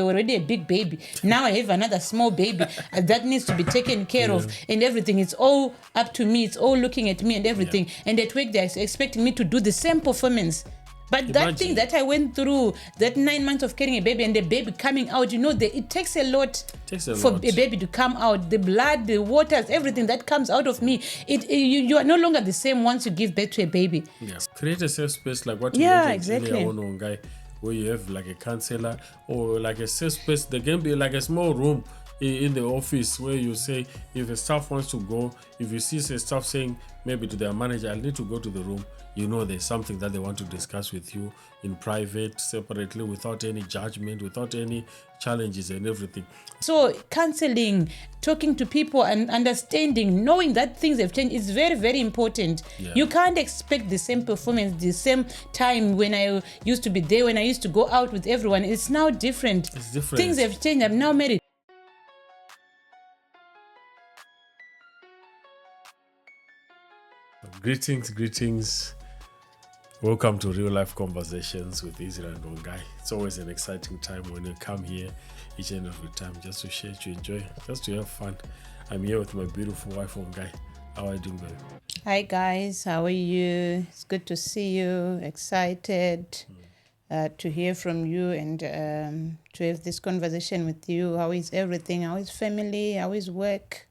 already a big baby. Now I have another small baby that needs to be taken care of and everything. It's all up to me. It's all looking at me and everything. And at work, they're expecting me to do the same performance. But that thing that I went through, that 9 months of carrying a baby and the baby coming out, it takes a lot for a baby to come out. The blood, the waters, everything that comes out of me, you are no longer the same once you give birth to a baby. Yes. Create a safe space like what you mentioned earlier, guy, where you have like a counselor or like a safe space. There can be like a small room in the office where you say, if a staff wants to go, if you see a staff saying maybe to their manager, I need to go to the room, there's something that they want to discuss with you in private, separately, without any judgment, without any challenges and everything. So counseling, talking to people and understanding, knowing that things have changed is very, very important. You can't expect the same performance, the same time when I used to be there, when I used to go out with everyone. It's now different. It's different. Things have changed. I'm now married. Greetings. Welcome to Real Life Conversations with Israel and Ongai. It's always an exciting time when you come here each and every time just to share, to enjoy, just to have fun. I'm here with my beautiful wife, Ongai. How are you doing, baby? Hi, guys. How are you? It's good to see you. Excited to hear from you and to have this conversation with you. How is everything? How is family? How is work?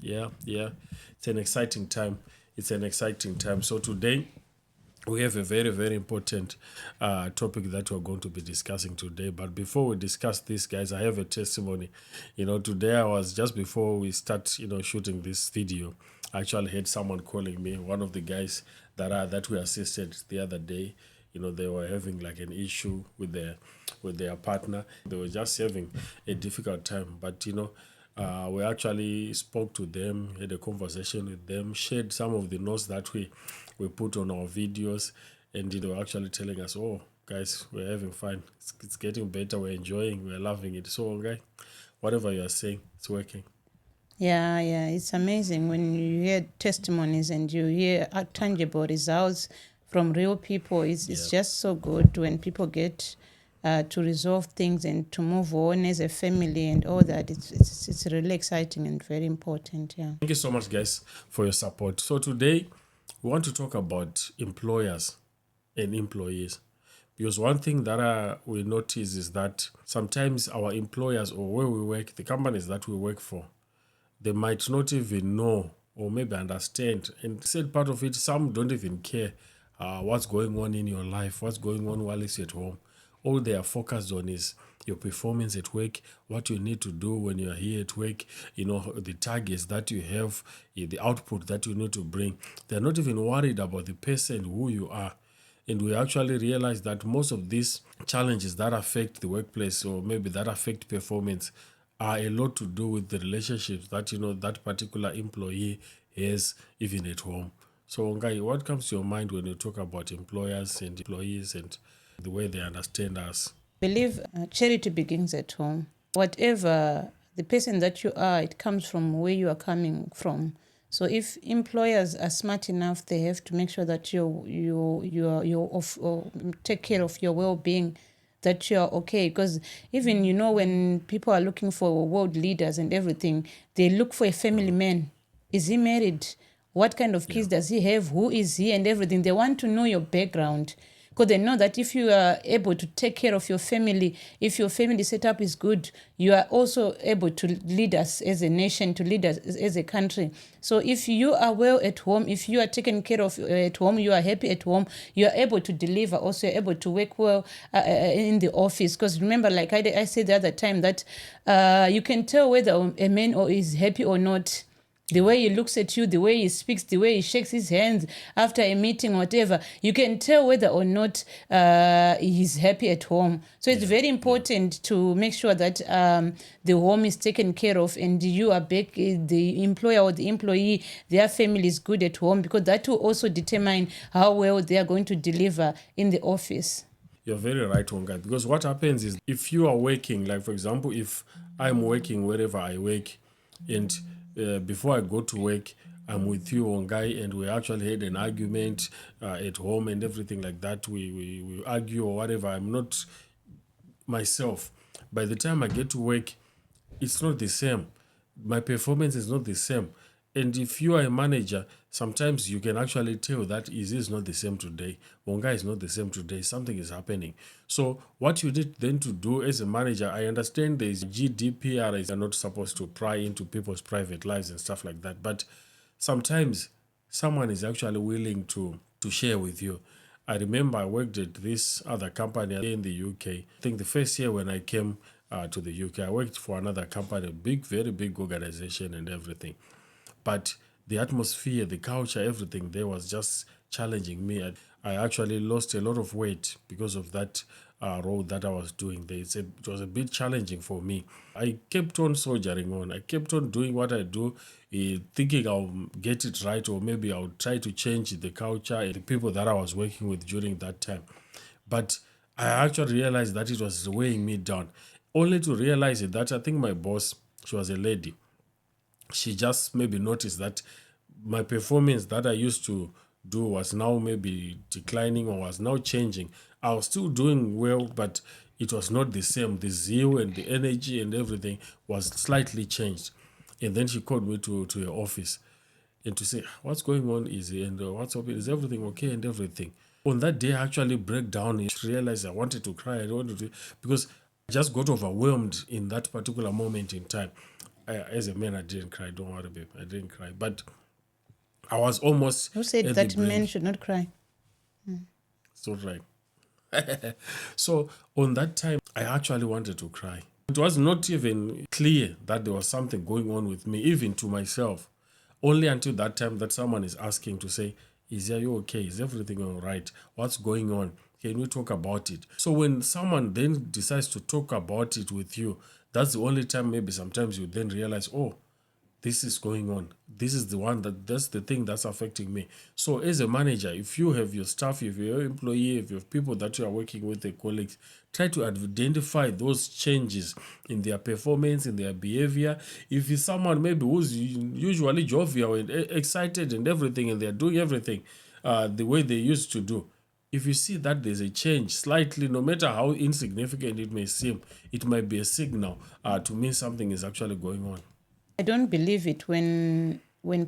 Yeah. It's an exciting time. So today, we have a very, very important topic that we're going to be discussing today. But before we discuss this, guys, I have a testimony. Today I was, just before we start, shooting this video, I actually had someone calling me, one of the guys that we assisted the other day. They were having like an issue with their partner. They were just having a difficult time. But, we actually spoke to them, had a conversation with them, shared some of the notes that we put on our videos, and they were actually telling us, oh, guys, we're having fun. It's getting better. We're enjoying. We're loving it. So, okay, whatever you're saying, it's working. Yeah. It's amazing when you hear testimonies and you hear tangible results from real people. It's just so good when people get to resolve things and to move on as a family and all that. It's really exciting and very important. Yeah. Thank you so much, guys, for your support. So today we want to talk about employers and employees, because one thing that we notice is that sometimes our employers, or where we work, the companies that we work for, they might not even know or maybe understand. And said part of it, some don't even care what's going on in your life, what's going on while you're at home. All they are focused on is your performance at work, what you need to do when you are here at work, the targets that you have, the output that you need to bring. They're not even worried about the person who you are. And we actually realize that most of these challenges that affect the workplace, or maybe that affect performance, are a lot to do with the relationships that, that particular employee has even at home. So, Ngai, what comes to your mind when you talk about employers and employees and the way they understand us? I believe charity begins at home. Whatever the person that you are, it comes from where you are coming from. So if employers are smart enough, they have to make sure that you take care of your well-being, that you are okay. Because even, when people are looking for world leaders and everything, they look for a family man. Is he married? What kind of kids does he have? Who is he? And everything. They want to know your background. Because they know that if you are able to take care of your family, if your family setup is good, you are also able to lead us as a nation, to lead us as a country. So if you are well at home, if you are taken care of at home, you are happy at home, you are able to deliver, also you're able to work well in the office. Because remember, like I said the other time, that you can tell whether a man is happy or not. The way he looks at you, the way he speaks, the way he shakes his hands after a meeting, whatever, you can tell whether or not he's happy at home. So it's very important to make sure that the home is taken care of, and you are back, the employer or the employee, their family is good at home, because that will also determine how well they are going to deliver in the office. You're very right, Ongai, because what happens is, if you are working, like for example, if I'm working wherever I work, and before I go to work, I'm with you, Ongai, and we actually had an argument at home and everything like that. We argue or whatever. myself. By the time I get to work, it's not the same. My performance is not the same. And if you are a manager, sometimes you can actually tell that is not the same today. Wonga is not the same today. Something is happening. So what you need then to do as a manager, I understand there is GDPR, you're not supposed to pry into people's private lives and stuff like that. But sometimes someone is actually willing to share with you. I remember I worked at this other company in the UK. I think the first year when I came to the UK, I worked for another company, a big, very big organization and everything. But the atmosphere, the culture, everything there was just challenging me. I actually lost a lot of weight because of that role that I was doing there. It was a bit challenging for me. I kept on soldiering on. I kept on doing what I do, thinking I'll get it right, or maybe I'll try to change the culture and the people that I was working with during that time. But I actually realized that it was weighing me down. Only to realize it that I think my boss, she was a lady, she just maybe noticed that my performance that I used to do was now maybe declining or was now changing. I was still doing well, but it was not the same. The zeal and the energy and everything was slightly changed. And then she called me to her office and to say, what's going on, Izzy, and what's up, is everything okay and everything. On that day, I actually break down and realized I wanted to cry. Because I just got overwhelmed in that particular moment in time. As a man, I didn't cry. Don't worry, babe. I didn't cry. But I was almost... Who said that men should not cry? So right. So on that time, I actually wanted to cry. It was not even clear that there was something going on with me, even to myself. Only until that time that someone is asking to say, are you okay? Is everything all right? What's going on? Can we talk about it? So when someone then decides to talk about it with you, that's the only time maybe sometimes you then realize, oh, this is going on. This is that's the thing that's affecting me. So as a manager, if you have your staff, if you're your employee, if you have people that you are working with, the colleagues, try to identify those changes in their performance, in their behavior. If it's someone maybe who's usually jovial and excited and everything, and they're doing everything the way they used to do, if you see that there's a change slightly, no matter how insignificant it may seem, it might be a signal to mean something is actually going on. I don't believe it when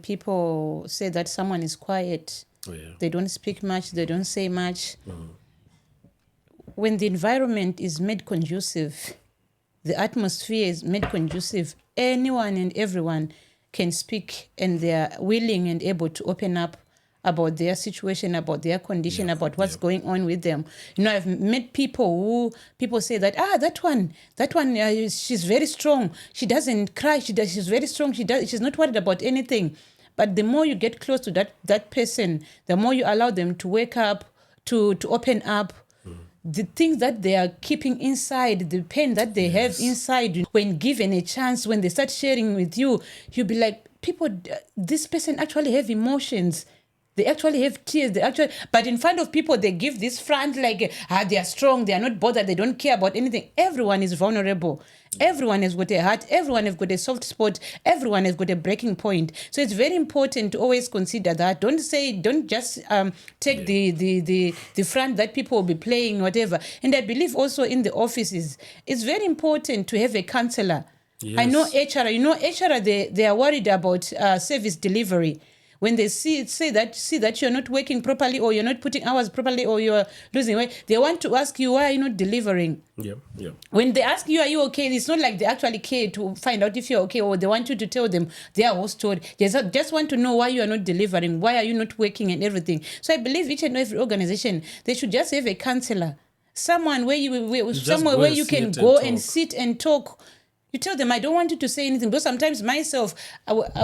people say that someone is quiet. Oh, yeah. They don't speak much, they don't say much. When the environment is made conducive, the atmosphere is made conducive, anyone and everyone can speak, and they're willing and able to open up about their situation, about their condition, about what's going on with them. You know, I've met people say that, that one, she's very strong. She doesn't cry. She's very strong. She's not worried about anything. But the more you get close to that person, the more you allow them to wake up, to open up. The things that they are keeping inside, the pain that they have inside, when given a chance, when they start sharing with you, you'll be like, this person actually have emotions. They actually have tears. But in front of people, they give this front like, they are strong, they are not bothered, they don't care about anything. Everyone is vulnerable. Everyone has got a heart. Everyone has got a soft spot. Everyone has got a breaking point. So it's very important to always consider that. Don't just take the front that people will be playing, whatever. And I believe also in the offices, it's very important to have a counselor. Yes. I know HR, they are worried about service delivery. When they see that you're not working properly, or you're not putting hours properly, or you're losing weight, they want to ask you, why are you not delivering? Yeah. When they ask you, are you okay? It's not like they actually care to find out if you're okay, or they want you to tell them their whole story. They just want to know why you are not delivering, why are you not working and everything. So I believe each and every organization, they should just have a counselor, someone where you can go and sit and talk. You tell them, I don't want you to say anything. Because sometimes myself,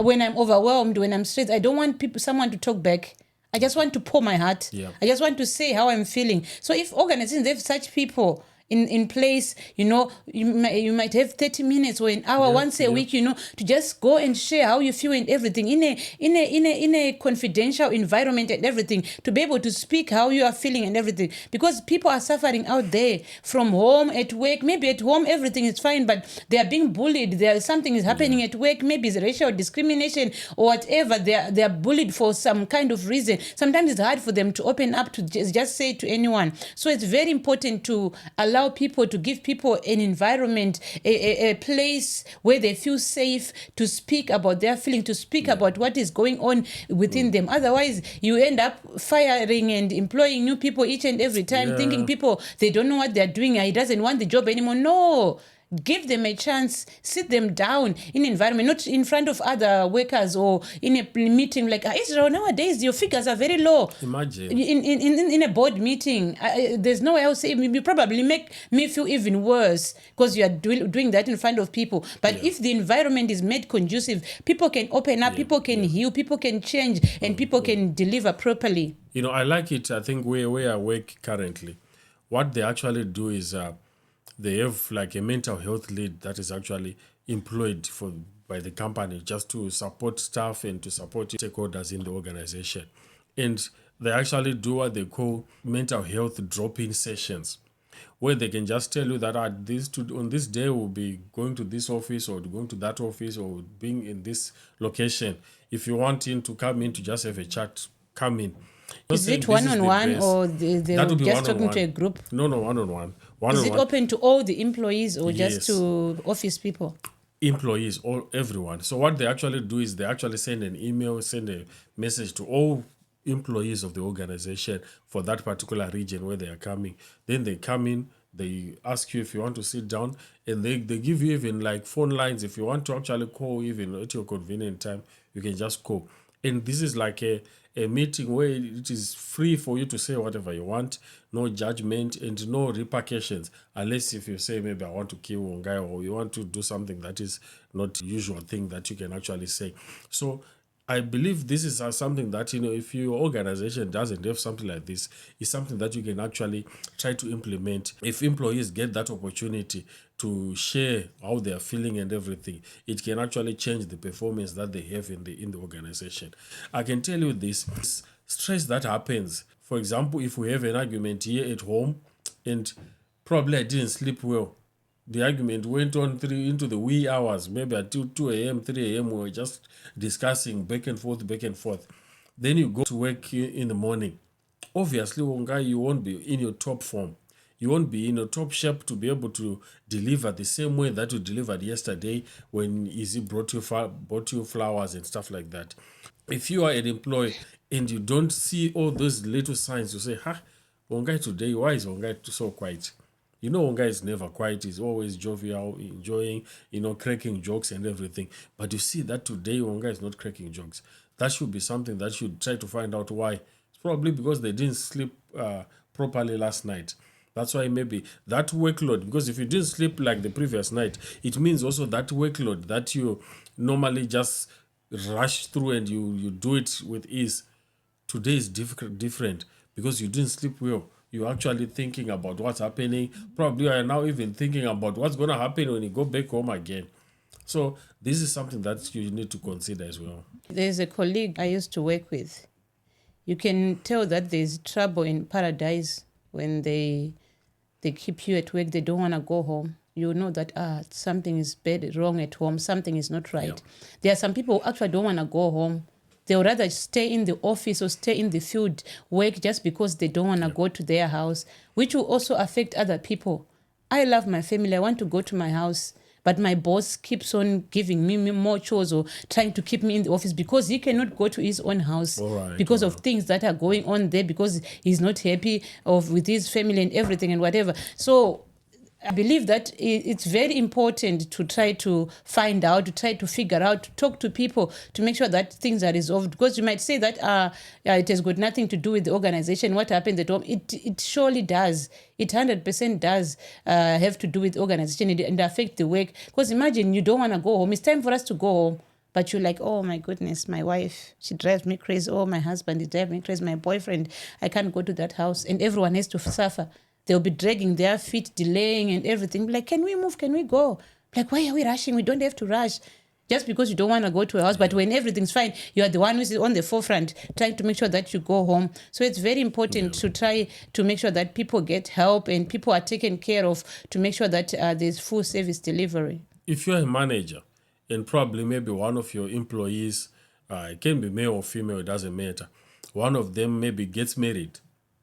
when I'm overwhelmed, when I'm stressed, I don't want someone to talk back. I just want to pour my heart. Yeah. I just want to say how I'm feeling. So if organizations have such people in place, you might have 30 minutes or an hour once a week, to just go and share how you feel and everything in a confidential environment and everything, to be able to speak how you are feeling and everything, because people are suffering out there from home, at work. Maybe at home everything is fine, but they are being bullied. Something is happening at work. Maybe it's racial discrimination or whatever. They are bullied for some kind of reason. Sometimes it's hard for them to open up to just say to anyone. So it's very important to allow allow people, to give people an environment, a place where they feel safe to speak about their feeling, to speak about what is going on within them. Otherwise, you end up firing and employing new people each and every time, thinking people, they don't know what they're doing. He doesn't want the job anymore. No. Give them a chance, sit them down in an environment, not in front of other workers or in a meeting like Israel. Nowadays, your figures are very low. Imagine. In a board meeting, there's no way I'll say, you probably make me feel even worse because you are doing that in front of people. But if the environment is made conducive, people can open up, people can heal, people can change, and people can deliver properly. I like it. I think where I work currently, what they actually do is they have like a mental health lead that is actually employed by the company just to support staff and to support stakeholders in the organization. And they actually do what they call mental health drop-in sessions, where they can just tell you that on this day we'll be going to this office or going to that office or being in this location. If you want to come in to just have a chat, come in. Is it one-on-one or they're just talking to a group? No, one-on-one. Is it open to all the employees or just to office people? Employees, everyone. So what they actually do is they actually send an email, send a message to all employees of the organization for that particular region where they are coming. Then they come in, they ask you if you want to sit down, and they give you even like phone lines. If you want to actually call even at your convenient time, you can just call. And this is like a meeting where it is free for you to say whatever you want, no judgment and no repercussions, unless if you say maybe I want to kill one guy or you want to do something that is not the usual thing that you can actually say. So I believe this is something that, if your organization doesn't have something like this, it's something that you can actually try to implement. If employees get that opportunity to share how they are feeling and everything, it can actually change the performance that they have in the organization. I can tell you this stress that happens. For example, if we have an argument here at home and probably I didn't sleep well, the argument went on into the wee hours, maybe at 2 a.m., 3 a.m. We were just discussing back and forth. Then you go to work in the morning. Obviously, Wonga, you won't be in your top form. You won't be in your top shape to be able to deliver the same way that you delivered yesterday when Izzy brought you flowers and stuff like that. If you are an employee and you don't see all those little signs, you say, Wonga today, why is Wonga so quiet? Wonga is never quiet. He's always jovial, enjoying, cracking jokes and everything. But you see that today Wonga is not cracking jokes. That should be something that you try to find out why. It's probably because they didn't sleep properly last night. That's why maybe that workload, because if you didn't sleep like the previous night, it means also that workload that you normally just rush through and you do it with ease. Today is different because you didn't sleep well. You're actually thinking about what's happening. Probably you are now even thinking about what's going to happen when you go back home again. So this is something that you need to consider as well. There's a colleague I used to work with. You can tell that there's trouble in paradise when they keep you at work. They don't want to go home. You know that something is wrong at home. Something is not right. Yeah. There are some people who actually don't want to go home. They would rather stay in the office or stay in the field, work just because they don't want to go to their house, which will also affect other people. I love my family. I want to go to my house, but my boss keeps on giving me more chores or trying to keep me in the office because he cannot go to his own house because of things that are going on there, because he's not happy with his family and everything and whatever. So I believe that it's very important to try to find out, to try to figure out, to talk to people, to make sure that things are resolved. Because you might say that it has got nothing to do with the organization. What happened at home? It surely does. It 100% does have to do with the organization and affect the work. Because imagine you don't want to go home. It's time for us to go home. But you're like, oh my goodness, my wife, she drives me crazy. Oh, my husband is driving me crazy. My boyfriend, I can't go to that house. And everyone has to suffer. They'll be dragging their feet, delaying and everything. Like, can we move? Can we go? Like, why are we rushing? We don't have to rush. Just because you don't want to go to a house. But when everything's fine, you are the one who's on the forefront trying to make sure that you go home. So it's very important to try to make sure that people get help and people are taken care of, to make sure that there's full service delivery. If you're a manager and probably maybe one of your employees, it can be male or female, it doesn't matter. One of them maybe gets married.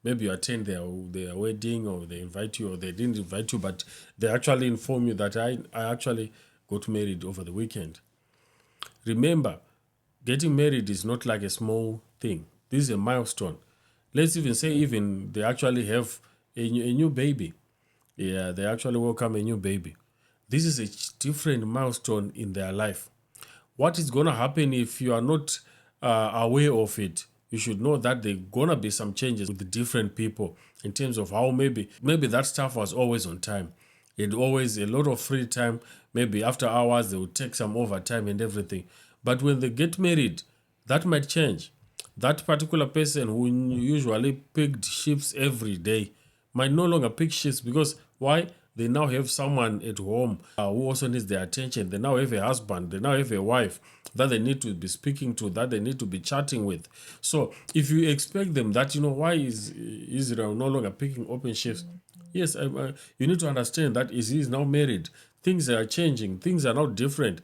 maybe you attend their wedding, or they invite you, or they didn't invite you, but they actually inform you that I actually got married over the weekend. Remember, getting married is not like a small thing. This is a milestone. Let's even say they actually have a new baby. Yeah, they actually welcome a new baby. This is a different milestone in their life. What is going to happen if you are not aware of it? You should know that there are going to be some changes with the different people in terms of how maybe that staff was always on time. It always a lot of free time. Maybe after hours they would take some overtime and everything. But when they get married, that might change. That particular person who usually picked shifts every day might no longer pick shifts because why? They now have someone at home who also needs their attention. They now have a husband. They now have a wife that they need to be speaking to, that they need to be chatting with. So if you expect them that, why is Israel no longer picking open shifts? Yes, you need to understand that he is now married. Things are changing. Things are now different.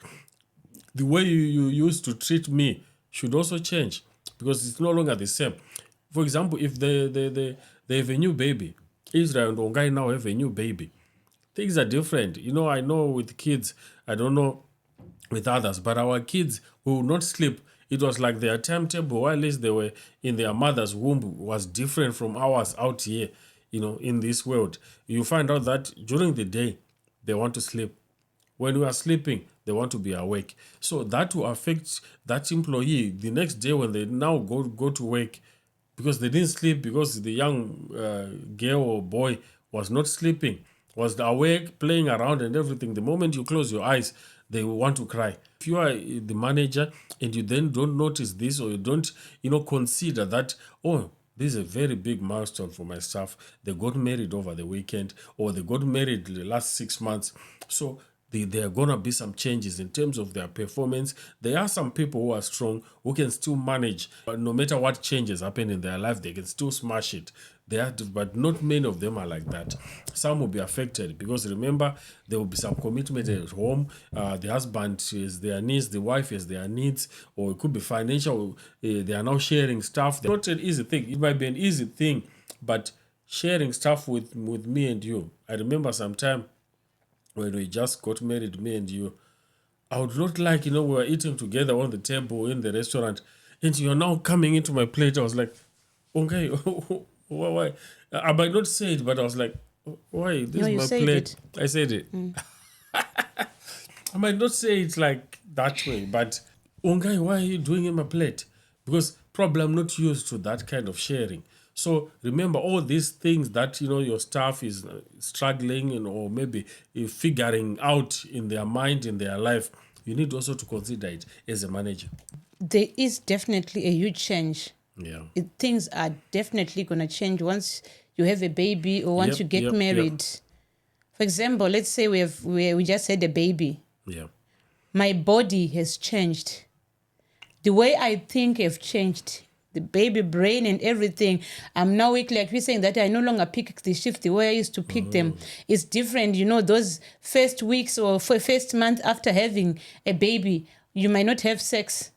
The way you used to treat me should also change because it's no longer the same. For example, if they have a new baby, Israel and Ongai now have a new baby. Things are different. I know with kids, I don't know with others, but our kids who will not sleep, it was like their timetable, while at least they were in their mother's womb, was different from ours out here, in this world. You find out that during the day, they want to sleep. When we are sleeping, they want to be awake. So that will affect that employee the next day when they now go to work because they didn't sleep, because the young girl or boy was not sleeping, was awake, playing around and everything. The moment you close your eyes, they will want to cry. If you are the manager and you then don't notice this, or you don't, consider that, oh, this is a very big milestone for my staff. They got married over the weekend, or they got married the last 6 months. So there are going to be some changes in terms of their performance. There are some people who are strong, who can still manage. No matter what changes happen in their life, they can still smash it. But not many of them are like that. Some will be affected because remember, there will be some commitment at home. The husband has their needs, the wife has their needs, or it could be financial. They are now sharing stuff. Not an easy thing. It might be an easy thing, but sharing stuff with me and you. I remember sometime when we just got married, me and you, I would not like, we were eating together on the table in the restaurant, and you're now coming into my plate. I was like, okay, why? I might not say it, but I was like, why? This is my plate. I said it. I might not say it like that way, but Ungai, why are you doing in my plate? Because probably I'm not used to that kind of sharing. So remember all these things that your staff is struggling or maybe figuring out in their mind, in their life. You need also to consider it as a manager. There is definitely a huge change. Yeah. Things are definitely going to change once you have a baby or once you get married. For example, let's say we just had a baby. Yeah. My body has changed. The way I think have changed. The baby brain and everything. I'm now weak, like we're saying that I no longer pick the shift the way I used to pick them. It's different. Those first weeks or first month after having a baby, you might not have sex.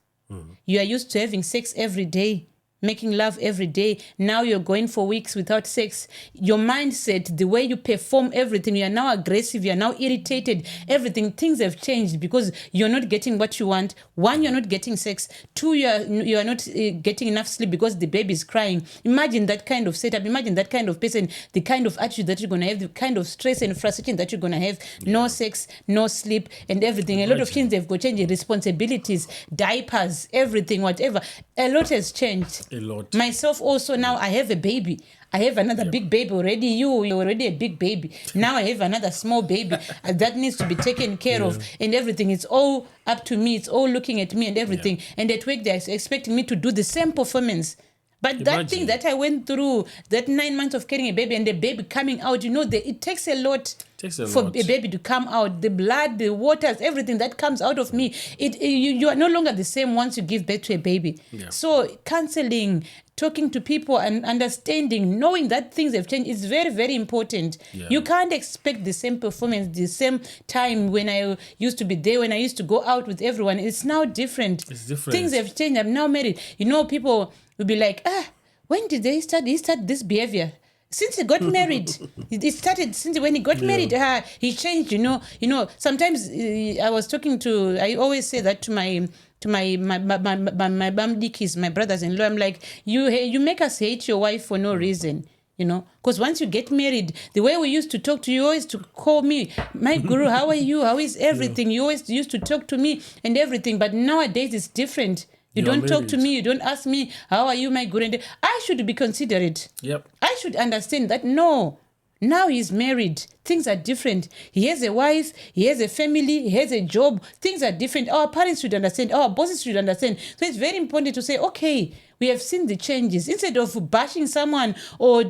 You are used to having sex every day, making love every day. Now you're going for weeks without sex. Your mindset, the way you perform everything, you are now aggressive, you are now irritated, everything. Things have changed because you're not getting what you want. One, you're not getting sex. Two, you are not getting enough sleep because the baby is crying. Imagine that kind of setup. Imagine that kind of person, the kind of attitude that you're going to have, the kind of stress and frustration that you're going to have. No sex, no sleep and everything. A lot of things have got changed. Responsibilities, diapers, everything, whatever. A lot has changed. A lot. Myself also, now I have a baby. I have another big baby already. You're already a big baby. Now I have another small baby that needs to be taken care of and everything. It's all up to me. It's all looking at me and everything. And at work, they're expecting me to do the same performance. But that thing that I went through, that 9 months of carrying a baby and the baby coming out, it takes a lot for a baby to come out. The blood, the waters, everything that comes out of me, you are no longer the same once you give birth to a baby. Yeah. So counseling, talking to people and understanding, knowing that things have changed is very, very important. Yeah. You can't expect the same performance, the same time when I used to be there, when I used to go out with everyone. It's now different. It's different. Things have changed. I'm now married. People will be like, When did he start this behavior? Since he got married. It started since when he got married. He changed, sometimes I was talking to, I always say that to my bamdikis, my brothers-in-law. I'm like, you make us hate your wife for no reason. Because once you get married, the way we used to talk to you, always to call me, my guru, how are you? How is everything? You always used to talk to me and everything. But nowadays it's different. You don't talk to me. You don't ask me, how are you, my guru? And I should be considerate. Yep. I should understand that, no, now he's married. Things are different. He has a wife. He has a family. He has a job. Things are different. Our parents should understand. Our bosses should understand. So it's very important to say, okay, we have seen the changes. Instead of bashing someone or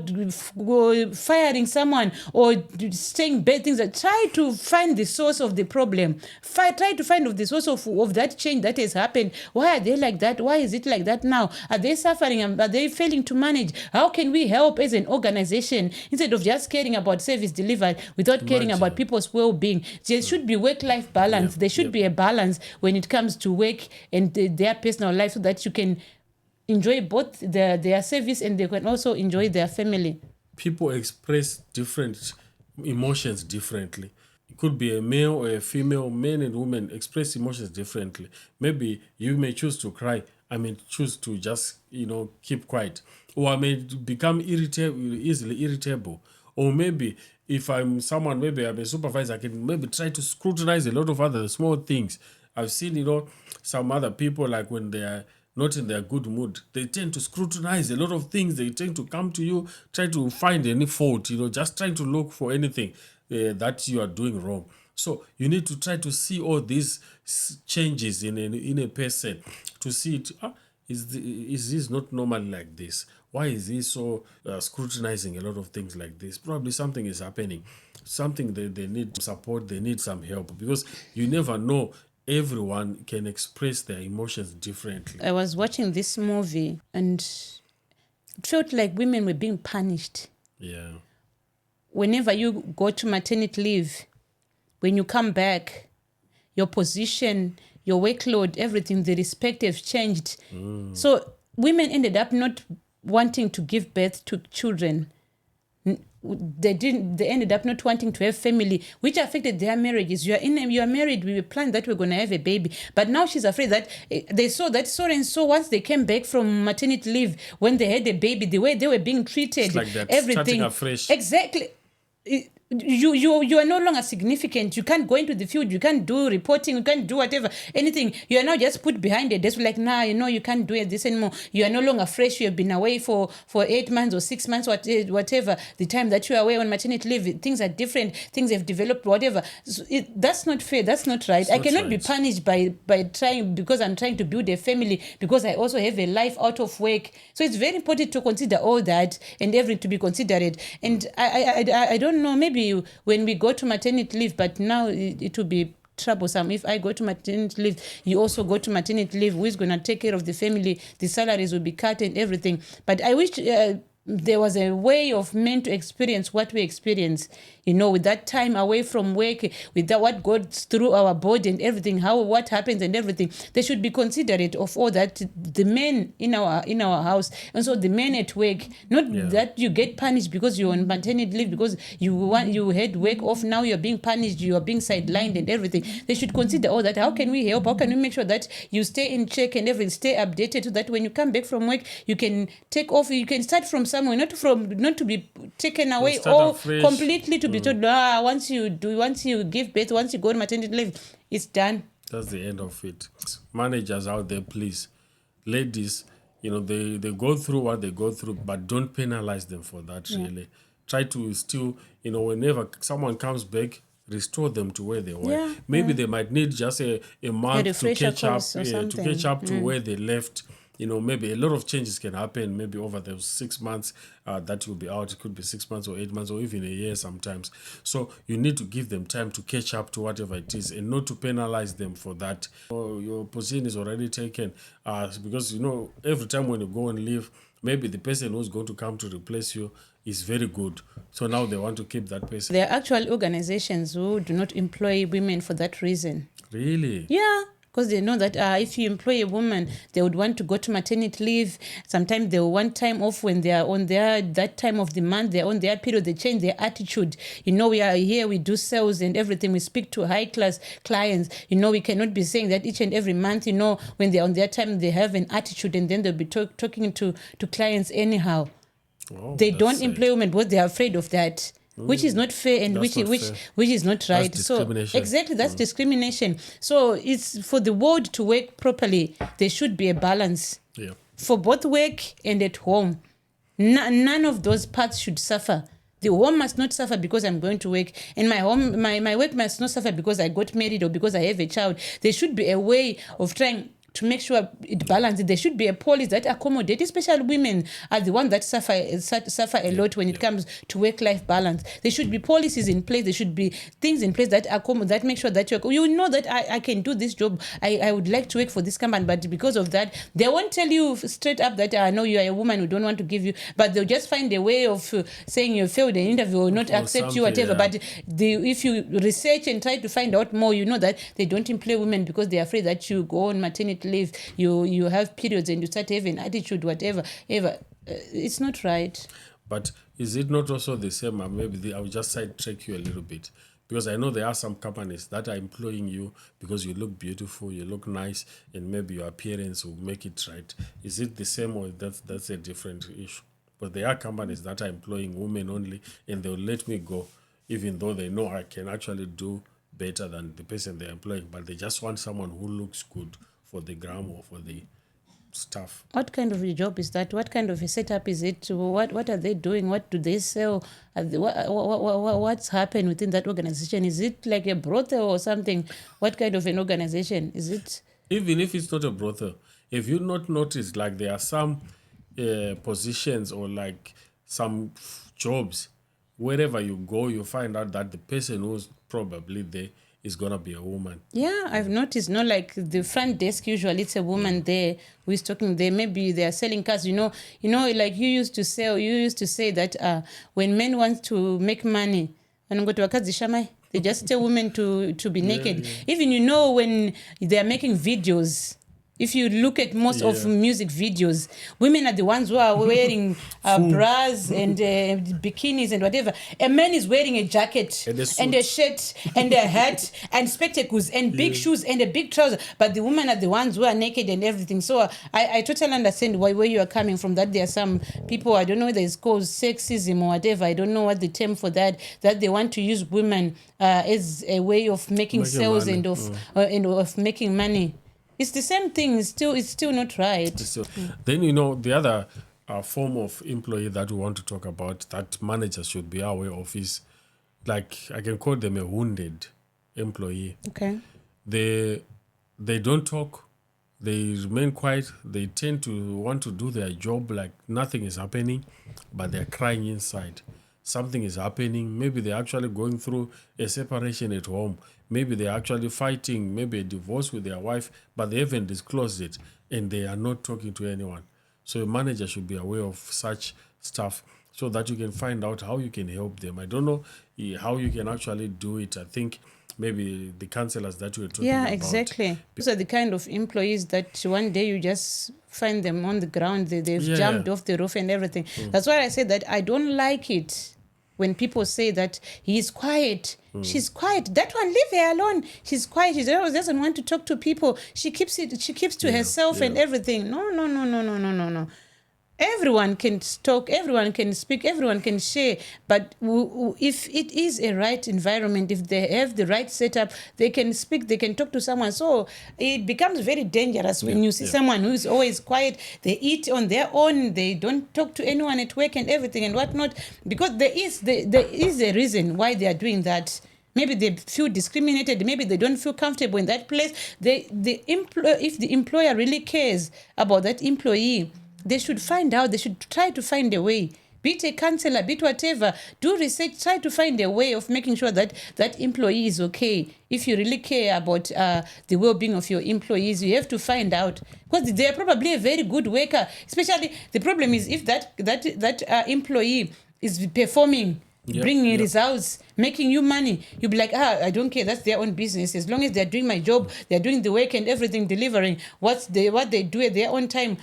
firing someone or saying bad things, try to find the source of the problem. Try to find the source of that change that has happened. Why are they like that? Why is it like that now? Are they suffering? Are they failing to manage? How can we help as an organization instead of just caring about service delivered without caring about people's well-being? There should be work-life balance. There should be a balance when it comes to work and their personal life, so that you can enjoy both their service and they can also enjoy their family. People express different emotions differently. It could be a male or a female. Men and women express emotions differently. Maybe you may choose to cry. I may choose to just, keep quiet. Or I may become easily irritable. Or maybe if I'm someone, maybe I'm a supervisor, I can maybe try to scrutinize a lot of other small things. I've seen, some other people, like when they are not in their good mood, they tend to scrutinize a lot of things. They tend to come to you, try to find any fault, just trying to look for anything that you are doing wrong. So you need to try to see all these changes in a person, to see it. Is this not normally like this? Why is he so scrutinizing a lot of things like this? Probably something is happening. Something they need support, they need some help, because you never know. Everyone can express their emotions differently. I was watching this movie and it felt like women were being punished. Yeah. Whenever you go to maternity leave, when you come back, your position, your workload, everything, the respect have changed. So women ended up not wanting to give birth to children. They ended up not wanting to have family, which affected their marriages. You are married, we were planning that we're going to have a baby, but now she's afraid that they saw that so and so, once they came back from maternity leave, when they had a baby, the way they were being treated, it's like that, everything starting afresh. Exactly. You are no longer significant. You can't go into the field. You can't do reporting. You can't do whatever, anything. You are now just put behind a desk, like, you can't do this anymore. You are no longer fresh. You have been away for 8 months or 6 months, whatever the time that you are away on maternity leave. Things are different. Things have developed, whatever. So that's not fair. That's not right. I cannot be punished by trying, because I'm trying to build a family, because I also have a life out of work. So it's very important to consider all that and everything to be considered. And I don't know, maybe when we go to maternity leave, but now it will be troublesome. If I go to maternity leave, you also go to maternity leave, who is going to take care of the family? The salaries will be cut and everything. But I wish there was a way of men to experience what we experience, with that time away from work, with that what goes through our body and everything, what happens and everything. They should be considerate of all that, the men in our house, and so the men at work. Not that you get punished because you're on maternity leave, because you had work off, now you're being punished, you are being sidelined and everything. They should consider all that. How can we help? How can we make sure that you stay in check and everything, stay updated, so that when you come back from work, you can take off, you can start from somewhere, not to be taken away or completely to be told, once you give birth, once you go to maternity leave, it's done. That's the end of it. Managers out there, please, ladies, they go through what they go through, but don't penalize them for that. Really, try to still, whenever someone comes back, restore them to where they were. Maybe they might need just a month to catch up to where they left. Maybe a lot of changes can happen, maybe over those 6 months that you'll be out. It could be 6 months or 8 months or even a year sometimes. So you need to give them time to catch up to whatever it is, and not to penalize them for that. Your position is already taken, because, every time when you go and leave, maybe the person who's going to come to replace you is very good. So now they want to keep that person. There are actual organizations who do not employ women for that reason. Really? Yeah. because they know that if you employ a woman, they would want to go to maternity leave. Sometimes they will want time off when they are on that time of the month, they're on their period, they change their attitude. We are here, we do sales and everything, we speak to high class clients. We cannot be saying that each and every month, when they're on their time, they have an attitude, and then they'll be talking to clients anyhow. They don't employ women because they are afraid of that. Which is not fair, and which is not right. That's so exactly, that's discrimination. So it's for the world to work properly, there should be a balance for both work and at home. None of those parts should suffer. The home must not suffer because I'm going to work, and my work must not suffer because I got married or because I have a child. There should be a way of trying to make sure it balances. There should be a policy that accommodate, especially women are the ones that suffer a lot when it comes to work-life balance. There should be policies in place. There should be things in place that accommodate, that make sure that you know that I can do this job. I would like to work for this company, but because of that, they won't tell you straight up that I know you are a woman, we don't want to give you, but they'll just find a way of saying you failed an interview or not accept you, whatever. Yeah. But if you research and try to find out more, you know that they don't employ women because they're afraid that you go on maternity leave, you have periods and you start having attitude, whatever. It's not right. But is it not also the same? Maybe I will just sidetrack you a little bit, because I know there are some companies that are employing you because you look beautiful, you look nice, and maybe your appearance will make it right. Is it the same, or that's a different issue? But there are companies that are employing women only, and they'll let me go even though they know I can actually do better than the person they're employing, but they just want someone who looks good for the gram or for the staff. What kind of a job is that? What kind of a setup is it? What are they doing? What do they sell? What's happened within that organization? Is it like a brothel or something? What kind of an organization is it? Even if it's not a brothel, if you not notice, like there are some positions or like some jobs, wherever you go, you find out that the person who's probably there is going to be a woman. Yeah, I've noticed, like the front desk, usually it's a woman there who is talking there. Maybe they are selling cars, like you used to say that when men want to make money, they just tell women to be naked. Yeah. Even, when they are making videos, if you look at most of music videos, women are the ones who are wearing bras and bikinis and whatever. A man is wearing a jacket and a shirt and a hat and spectacles and big shoes and a big trouser. But the women are the ones who are naked and everything. So I totally understand where you are coming from, that there are some people, I don't know whether it's called sexism or whatever, I don't know what the term for that they want to use women as a way of making sales money. And of making money. It's the same thing. It's still not right. Then, the other form of employee that we want to talk about that managers should be aware of is, like, I can call them a wounded employee. Okay. They don't talk. They remain quiet. They tend to want to do their job like nothing is happening, but they're crying inside. Something is happening. Maybe they're actually going through a separation at home. Maybe they're actually fighting, maybe a divorce with their wife, but they haven't disclosed it and they are not talking to anyone. So a manager should be aware of such stuff so that you can find out how you can help them. I don't know how you can actually do it. I think maybe the counselors that you were talking about. Yeah, exactly. Those are the kind of employees that one day you just find them on the ground. They've jumped off the roof and everything. That's why I said that I don't like it when people say that he's quiet, she's quiet. That one, leave her alone. She's quiet. She doesn't want to talk to people. She keeps to herself and everything. No. Everyone can talk, everyone can speak, everyone can share. But if it is a right environment, if they have the right setup, they can speak, they can talk to someone. So it becomes very dangerous when you see someone who is always quiet. They eat on their own. They don't talk to anyone at work and everything and whatnot. Because there is a reason why they are doing that. Maybe they feel discriminated. Maybe they don't feel comfortable in that place. If the employer really cares about that employee, they should find out. They should try to find a way. Be it a counselor, be it whatever. Do research. Try to find a way of making sure that that employee is okay. If you really care about the well-being of your employees, you have to find out, because they are probably a very good worker. Especially the problem is if that employee is performing bringing results, making you money. You'll be like, I don't care. That's their own business. As long as they're doing my job, they're doing the work and everything, delivering what they do at their own time,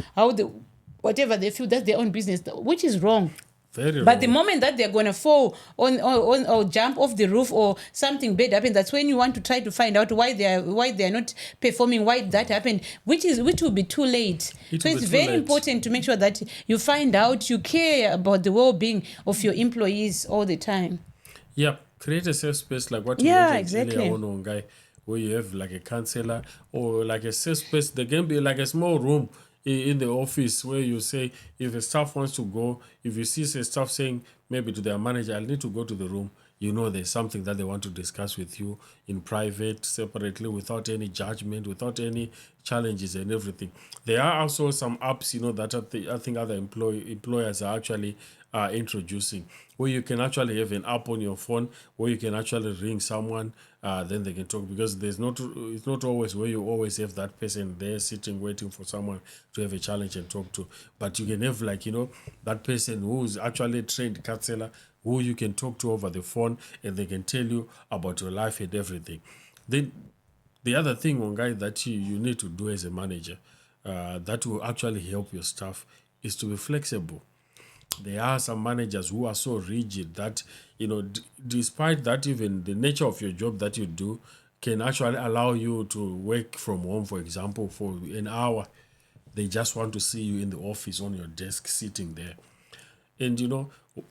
whatever they feel, that's their own business, which is wrong. Very But the wrong. moment that they're going to fall on or jump off the roof or something bad happened, that's when you want to try to find out why they're not performing, why that happened, which will be too late. So it's very important to make sure that you find out, you care about the well-being of your employees all the time. Yeah, create a safe space like what you mentioned earlier on, guy, where you have like a counselor or like a safe space. There can be like a small room in the office where you say, if a staff wants to go, if you see a staff saying maybe to their manager, I'll need to go to the room, you know there's something that they want to discuss with you in private, separately, without any judgment, without any challenges and everything. There are also some apps, that I think other employers are actually introducing, where you can actually have an app on your phone where you can actually ring someone, then they can talk, because it's not always where you always have that person there sitting waiting for someone to have a challenge and talk to, but you can have that person who's actually a trained counselor who you can talk to over the phone, and they can tell you about your life and everything. Then the other thing, one guy, that you need to do as a manager, that will actually help your staff, is to be flexible. There are some managers who are so rigid that, despite that, even the nature of your job that you do can actually allow you to work from home, for example, for an hour. They just want to see you in the office on your desk sitting there. And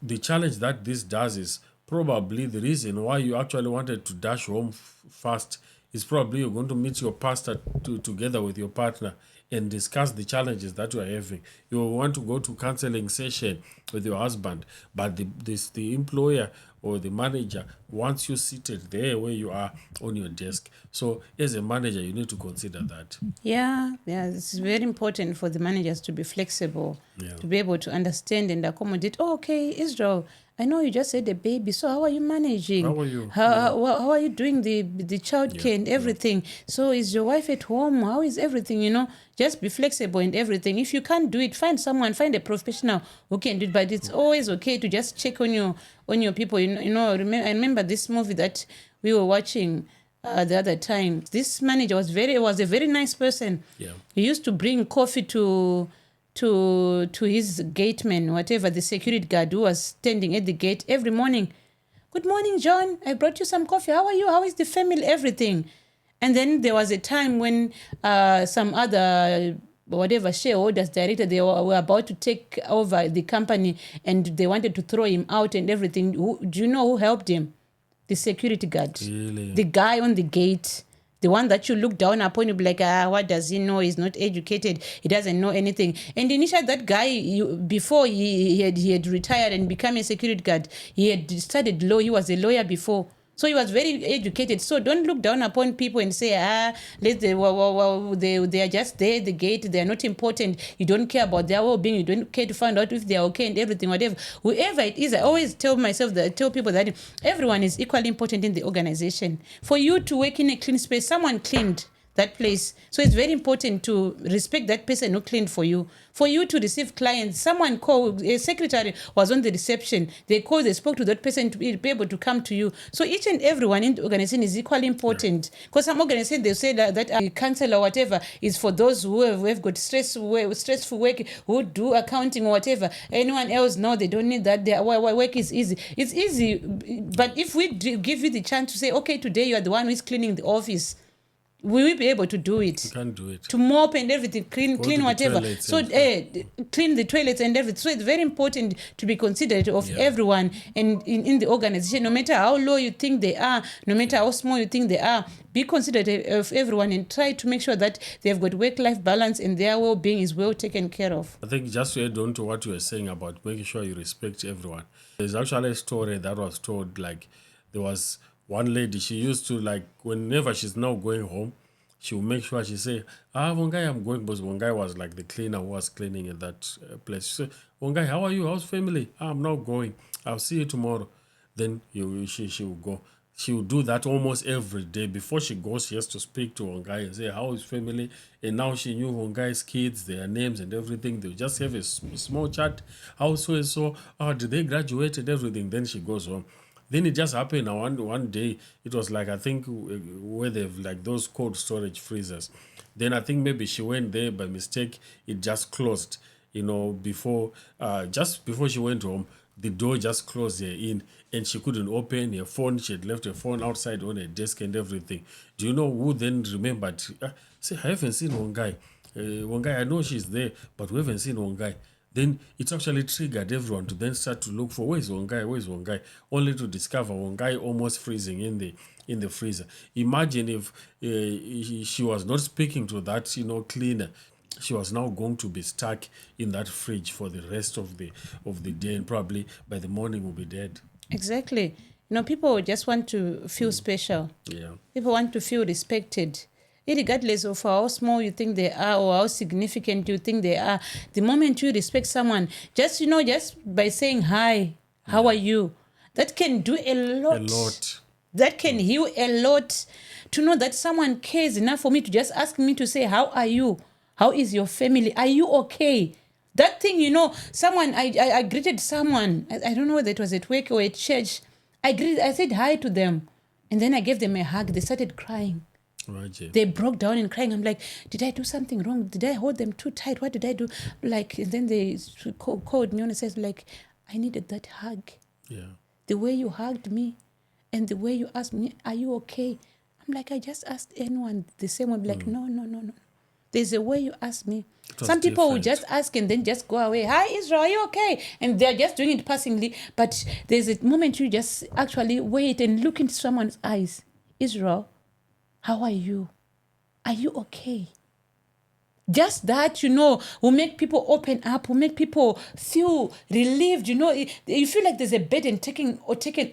the challenge that this does is probably the reason why you actually wanted to dash home fast is probably you're going to meet your pastor together with your partner and discuss the challenges that you are having. You want to go to counseling session with your husband, but the employer or the manager wants you seated there where you are on your desk. So as a manager, you need to consider that. Yeah, it's very important for the managers to be flexible, to be able to understand and accommodate. Oh, okay, Israel, I know you just had a baby, so how are you managing? How are you? How are you doing the child care and everything? So is your wife at home? How is everything? Just be flexible and everything. If you can't do it, find a professional who can do it. But it's always okay to just check on your people. I remember this movie that we were watching the other time. This manager was a very nice person. Yeah. He used to bring coffee to his gateman, whatever, the security guard who was standing at the gate every morning. Good morning, John. I brought you some coffee. How are you? How is the family? Everything. And then there was a time when some other shareholders, director, they were about to take over the company and they wanted to throw him out and everything. Do you know who helped him? The security guard. Really? The guy on the gate. The one that you look down upon, you be like, what does he know? He's not educated. He doesn't know anything. And initially, that guy, before he had retired and become a security guard, he had studied law. He was a lawyer before. So he was very educated. So don't look down upon people and say, they are just there at the gate. They are not important. You don't care about their well-being. You don't care to find out if they are okay and everything, whatever. Whoever it is, I always tell people that everyone is equally important in the organization. For you to work in a clean space, someone cleaned that place. So it's very important to respect that person who cleaned for you. For you to receive clients, someone called, a secretary was on the reception. They spoke to that person to be able to come to you. So each and everyone in the organization is equally important. Because some organizations, they say that a counselor or whatever is for those who have got stressful work, who do accounting or whatever. Anyone else, no, they don't need that. Their work is easy. It's easy. But if we give you the chance to say, okay, today you are the one who is cleaning the office, we will be able to do it. You can't do it. To mop and everything, clean whatever. So clean the toilets and everything. So it's very important to be considerate of everyone and in the organization, no matter how low you think they are, no matter how small you think they are, be considerate of everyone and try to make sure that they've got work-life balance and their well-being is well taken care of. I think just to add on to what you were saying about making sure you respect everyone, there's actually a story that was told, like there was one lady, she used to, like, whenever she's now going home, she will make sure she say, one guy I'm going, because one guy was like the cleaner who was cleaning at that place. She said, one guy, how are you? How's family? I'm now going. I'll see you tomorrow. Then she will go. She will do that almost every day. Before she goes, she has to speak to Wongai and say, how is family? And now she knew Wongai's kids, their names and everything. They'll just have a small chat. How so and so? Oh, did they graduate and everything? Then she goes home. Then it just happened one day. It was like, I think, where they've like those cold storage freezers. Then I think maybe she went there by mistake. It just closed, just before she went home. The door just closed her in, and she couldn't open her phone. She had left her phone outside on her desk and everything. Do you know who then remembered? Say, I haven't seen Wongai. Wongai, I know she's there, but we haven't seen Wongai. Then it actually triggered everyone to then start to look for where's Wongai, only to discover Wongai almost freezing in the freezer. Imagine if she was not speaking to that cleaner. She was now going to be stuck in that fridge for the rest of the day, and probably by the morning will be dead. Exactly. People just want to feel special. Yeah. People want to feel respected. Regardless of how small you think they are or how significant you think they are, the moment you respect someone, just by saying hi, how are you, that can do a lot. That can heal a lot. To know that someone cares enough for me to just ask me to say, how are you? How is your family? Are you okay? That thing, someone, I greeted someone. I don't know whether it was at work or at church. I said hi to them. And then I gave them a hug. They started crying. Right. They broke down and crying. I'm like, did I do something wrong? Did I hold them too tight? What did I do? And then they called me on and says, I needed that hug. Yeah. The way you hugged me and the way you asked me, are you okay? I'm like, I just asked anyone the same way. No. There's a way you ask me. Some people will just ask and then just go away. Hi, Israel, are you okay? And they're just doing it passingly. But there's a moment you just actually wait and look into someone's eyes. Israel, how are you? Are you okay? Just that, will make people open up, will make people feel relieved. You feel like there's a burden taken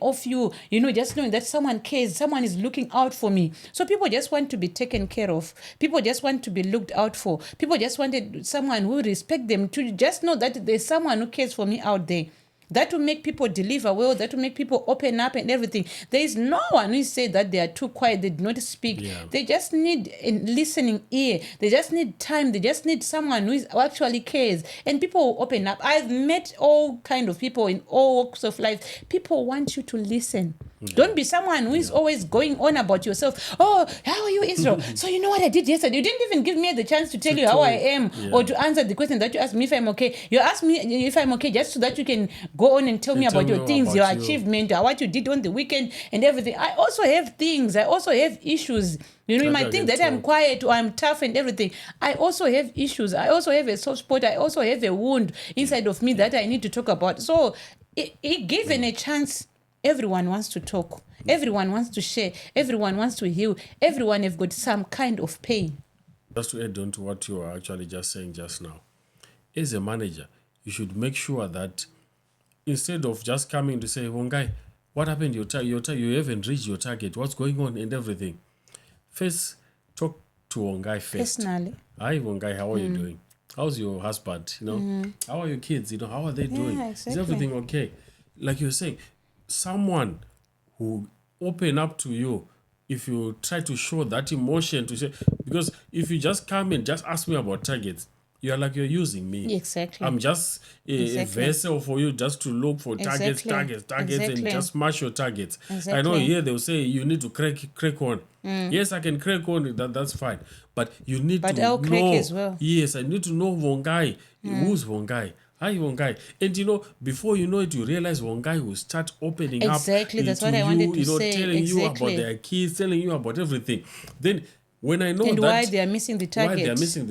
off you, just knowing that someone cares, someone is looking out for me. So people just want to be taken care of. People just want to be looked out for. People just wanted someone who respect them, to just know that there's someone who cares for me out there. That will make people deliver well. That will make people open up and everything. There is no one who say that they are too quiet, they do not speak. Yeah. They just need a listening ear. They just need time. They just need someone who actually cares. And people will open up. I've met all kind of people in all walks of life. People want you to listen. Yeah. Don't be someone who is always going on about yourself. Oh, how are you, Israel? So you know what I did yesterday? You didn't even give me the chance to tell you how I am, or to answer the question that you asked me if I'm okay. You asked me if I'm okay just so that you can go on and tell me about your things, your achievement, or what you did on the weekend and everything. I also have things. I also have issues. You might think that I'm quiet or I'm tough and everything. I also have issues. I also have a soft spot. I also have a wound inside of me that I need to talk about. So, given a chance, everyone wants to talk. Everyone wants to share. Everyone wants to heal. Everyone have got some kind of pain. Just to add on to what you are actually just saying just now, as a manager, you should make sure that instead of just coming to say, Wongai, what happened? You haven't reached your target. What's going on and everything? First, talk to Wongai first. Personally. Hi, Wongai, how are you doing? How's your husband? How are your kids? How are they doing? Exactly. Is everything okay? Like you're saying, someone who open up to you, if you try to show that emotion to say, because if you just come and just ask me about targets, you're using me. Exactly. I'm just a vessel for you just to look for targets, and just smash your targets. Exactly. I know here they'll say you need to crack on. Yes, I can crack on, that's fine. But you need to I'll know. crack as well. Yes, I need to know Wongai. Who's Wongai? Hi, Wongai. And before you know it, you realize Wongai will start opening up. Exactly, that's what I wanted to say. Telling you about their kids, telling you about everything. Then when I know and that why they are missing the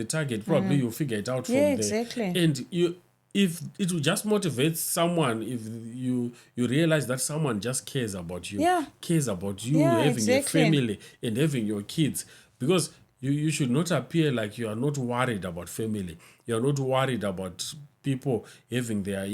target. Probably you figure it out from there. Exactly. And if it will just motivate someone, if you realize that someone just cares about you, cares about you having your family and having your kids, because you should not appear like you are not worried about family. You are not worried about people having their,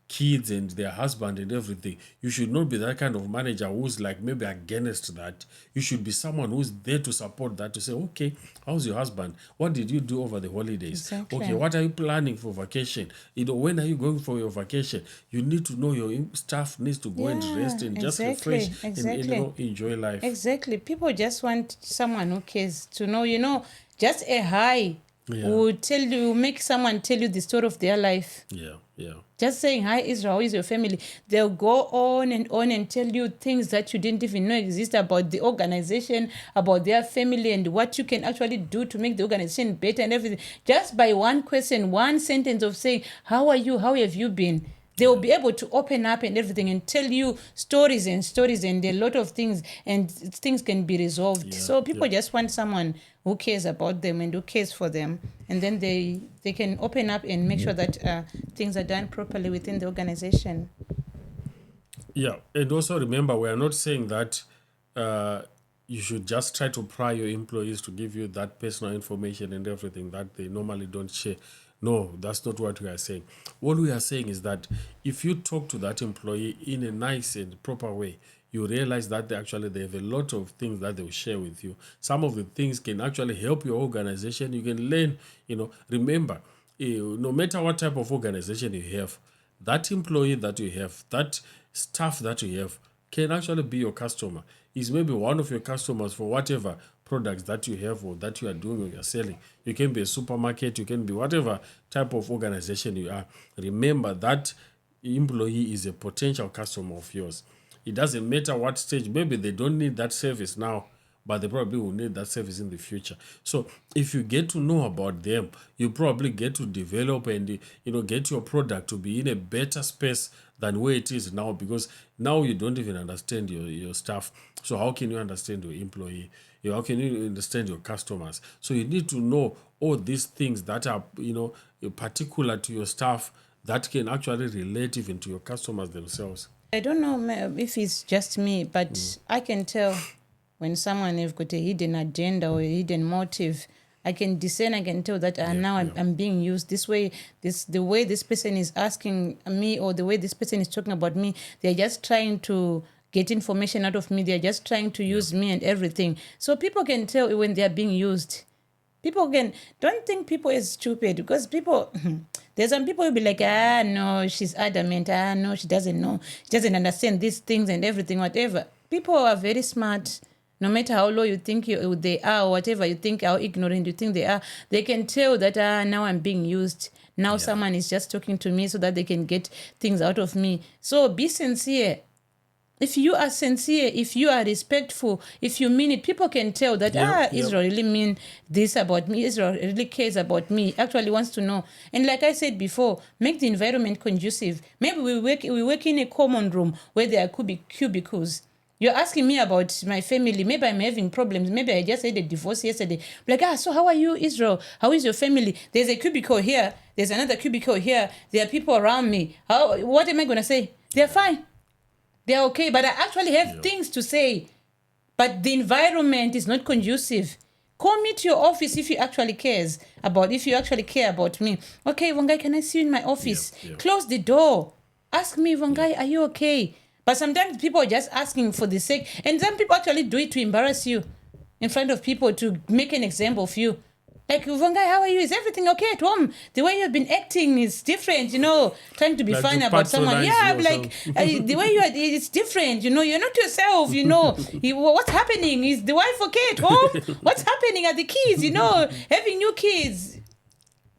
kids and their husband and everything. You should not be that kind of manager who's like maybe against that. You should be someone who's there to support that, to say, okay, how's your husband? What did you do over the holidays? Exactly. Okay, what are you planning for vacation? When are you going for your vacation? You need to know your staff needs to go and rest and just refresh and enjoy life. Exactly. People just want someone who cares to know, just a hi will make someone tell you the story of their life. Yeah. Just saying, hi, Israel, how is your family? They'll go on and tell you things that you didn't even know exist about the organization, about their family, and what you can actually do to make the organization better and everything. Just by one question, one sentence of saying, how are you? How have you been? They will be able to open up and everything and tell you stories and a lot of things, and things can be resolved. So people just want someone who cares about them and who cares for them, and then they can open up and make sure that things are done properly within the organization. Yeah, and also remember, we are not saying that you should just try to pry your employees to give you that personal information and everything that they normally don't share. No, that's not what we are saying. What we are saying is that if you talk to that employee in a nice and proper way, you realize that they have a lot of things that they will share with you. Some of the things can actually help your organization. You can learn, remember, no matter what type of organization you have, that employee that you have, that staff that you have, can actually be your customer. Is maybe one of your customers for whatever products that you have or that you are doing or you're selling. You can be a supermarket, you can be whatever type of organization you are. Remember that employee is a potential customer of yours. It doesn't matter what stage, maybe they don't need that service now, but they probably will need that service in the future. So if you get to know about them, you probably get to develop and get your product to be in a better space than where it is now, because now you don't even understand your staff. So how can you understand your employee? How can you understand your customers? So you need to know all these things that are particular to your staff that can actually relate even to your customers themselves. I don't know if it's just me, but I can tell when someone has got a hidden agenda or a hidden motive. I can discern, I can tell that I'm being used this way. The way this person is asking me, or the way this person is talking about me, they're just trying to get information out of me. They're just trying to use me and everything. So people can tell when they're being used. Don't think people is stupid, because people, there's some people who be like, no, she's adamant. No, she doesn't know. She doesn't understand these things and everything, whatever. People are very smart. No matter how low you think they are, or whatever you think, how ignorant you think they are, they can tell that, now I'm being used. Now someone is just talking to me so that they can get things out of me. So be sincere. If you are sincere, if you are respectful, if you mean it, people can tell that, Israel really mean this about me. Israel really cares about me, actually wants to know. And like I said before, make the environment conducive. Maybe we work in a common room where there could be cubicles. You're asking me about my family. Maybe I'm having problems. Maybe I just had a divorce yesterday. Like, so how are you, Israel? How is your family? There's a cubicle here. There's another cubicle here. There are people around me. What am I going to say? They're fine. They're okay. But I actually have things to say. But the environment is not conducive. Call me to your office if you actually care about me. Okay, Wangai, can I see you in my office? Close the door. Ask me, Wangai, are you okay? But sometimes people are just asking for the sake. And some people actually do it to embarrass you in front of people, to make an example of you. Like, Vangai, how are you? Is everything okay at home? The way you've been acting is different, trying to be like fine about someone. Yeah, I'm like, the way you are, it's different, you're not yourself, What's happening? Is the wife okay at home? What's happening? Are the kids, having new kids?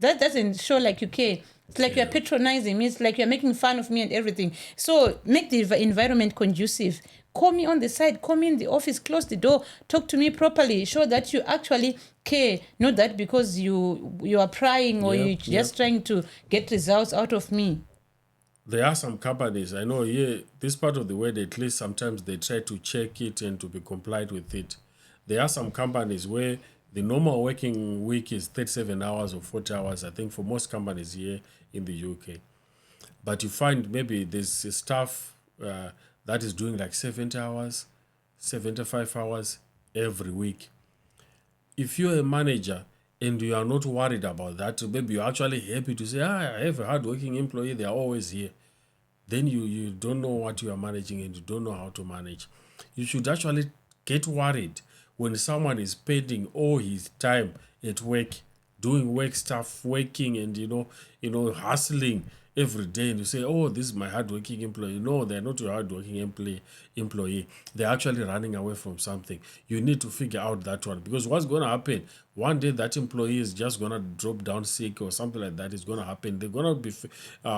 That doesn't show like you care. It's like you're patronizing me. It's like you're making fun of me and everything. So make the environment conducive. Call me on the side. Call me in the office. Close the door. Talk to me properly. Show that you actually care. Not that because you are prying or you're just trying to get results out of me. There are some companies, I know here, this part of the world, at least sometimes they try to check it and to be compliant with it. There are some companies where the normal working week is 37 hours or 40 hours, I think, for most companies here in the UK. But you find maybe there's a staff that is doing like 70 hours, 75 hours every week. If you're a manager and you are not worried about that, maybe you're actually happy to say, I have a hardworking employee, they are always here, then you don't know what you are managing and you don't know how to manage. You should actually get worried when someone is spending all his time at work, doing work stuff, working and hustling every day, and you say, oh, this is my hardworking employee. No, they're not your hardworking employee. They're actually running away from something. You need to figure out that one, because what's going to happen one day, that employee is just going to drop down sick or something like that is going to happen. They're going to be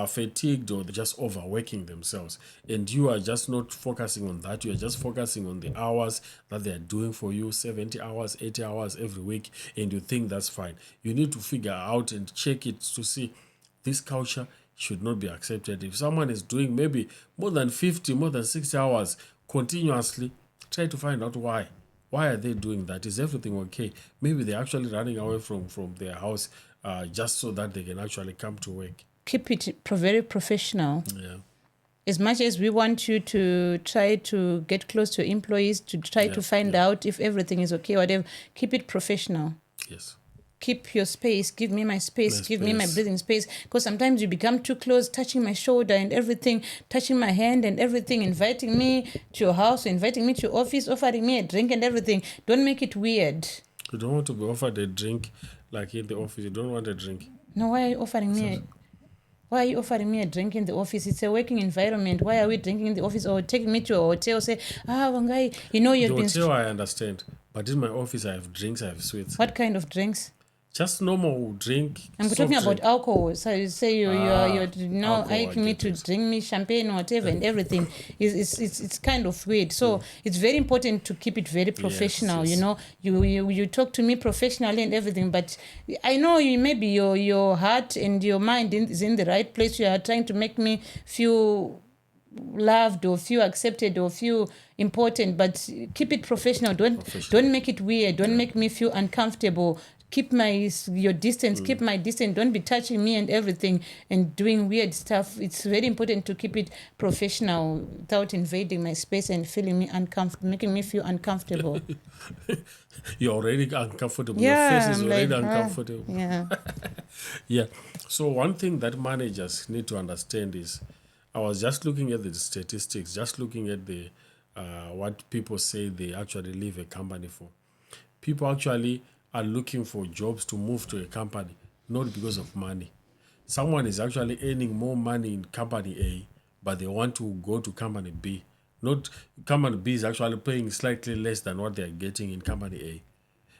fatigued, or they're just overworking themselves, and you are just not focusing on that. You are just focusing on the hours that they are doing for you, 70 hours, 80 hours every week, and you think that's fine. You need to figure out and check it to see this culture should not be accepted. If someone is doing maybe more than 50, more than 60 hours continuously, try to find out why. Why are they doing that? Is everything okay? Maybe they're actually running away from their house just so that they can actually come to work. Keep it very professional. Yeah. As much as we want you to try to get close to employees, to try to find out if everything is okay, whatever, keep it professional. Yes. Keep your space, give me my space, give me my breathing space. Because sometimes you become too close, touching my shoulder and everything, touching my hand and everything, inviting me to your house, inviting me to your office, offering me a drink and everything. Don't make it weird. You don't want to be offered a drink like in the office. You don't want a drink. No, why are you offering me Why are you offering me a drink in the office? It's a working environment. Why are we drinking in the office? Or taking me to a hotel, say, Wangai, you've The been... hotel, I understand. But in my office, I have drinks, I have sweets. What kind of drinks? Just normal drink. I'm talking about alcohol. So you say you're alcohol, asking me to drink me champagne or whatever and everything. It's kind of weird. So it's very important to keep it very professional. Yes. You talk to me professionally and everything, but I know you maybe your heart and your mind is in the right place. You are trying to make me feel loved or feel accepted or feel important, but keep it professional. Don't make it weird. Don't make me feel uncomfortable. Keep your distance, keep my distance. Don't be touching me and everything and doing weird stuff. It's very important to keep it professional without invading my space and making me feel uncomfortable. You're already uncomfortable. Yeah, Your face is I'm already like, uncomfortable. Yeah. Yeah. So one thing that managers need to understand is, I was just looking at the statistics, just looking at the what people say they actually leave a company for. People actually are looking for jobs to move to a company, not because of money. Someone is actually earning more money in company A, but they want to go to company B. Not company B is actually paying slightly less than what they are getting in company A.